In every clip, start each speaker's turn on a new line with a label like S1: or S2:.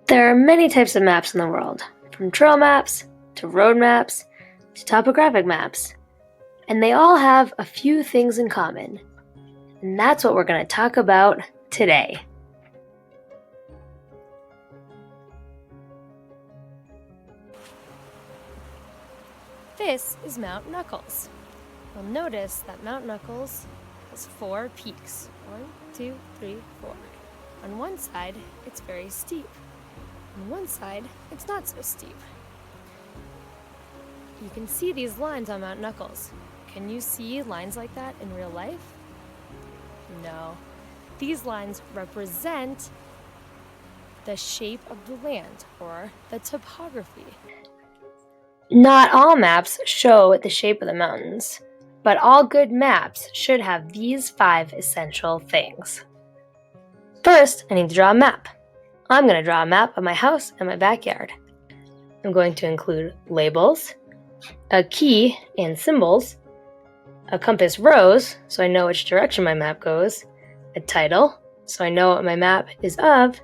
S1: There are many types of maps in the world, from trail maps to road maps to topographic maps, and they all have a few things in common. And that's what we're going to talk about today. This is Mount Knuckles. You'll notice that Mount Knuckles has 4 peaks. 1, 2, 3, 4. On one side, it's very steep. On one side, it's not so steep. You can see these lines on Mount Knuckles. Can you see lines like that in real life? No. These lines represent the shape of the land, or the topography. Not all maps show the shape of the mountains, but all good maps should have these 5 essential things. First, I need to draw a map. I'm going to draw a map of my house and my backyard. I'm going to include labels, a key and symbols, a compass rose so I know which direction my map goes, a title so I know what my map is of,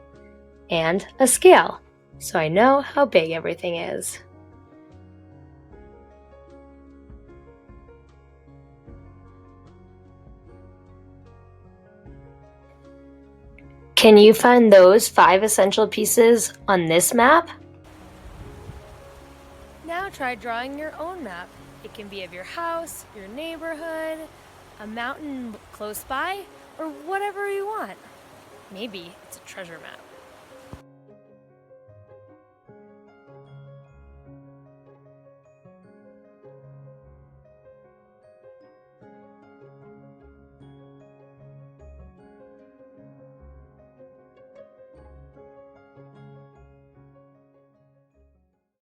S1: and a scale so I know how big everything is. Can you find those 5 essential pieces on this map? Now try drawing your own map. It can be of your house, your neighborhood, a mountain close by, or whatever you want. Maybe it's a treasure map.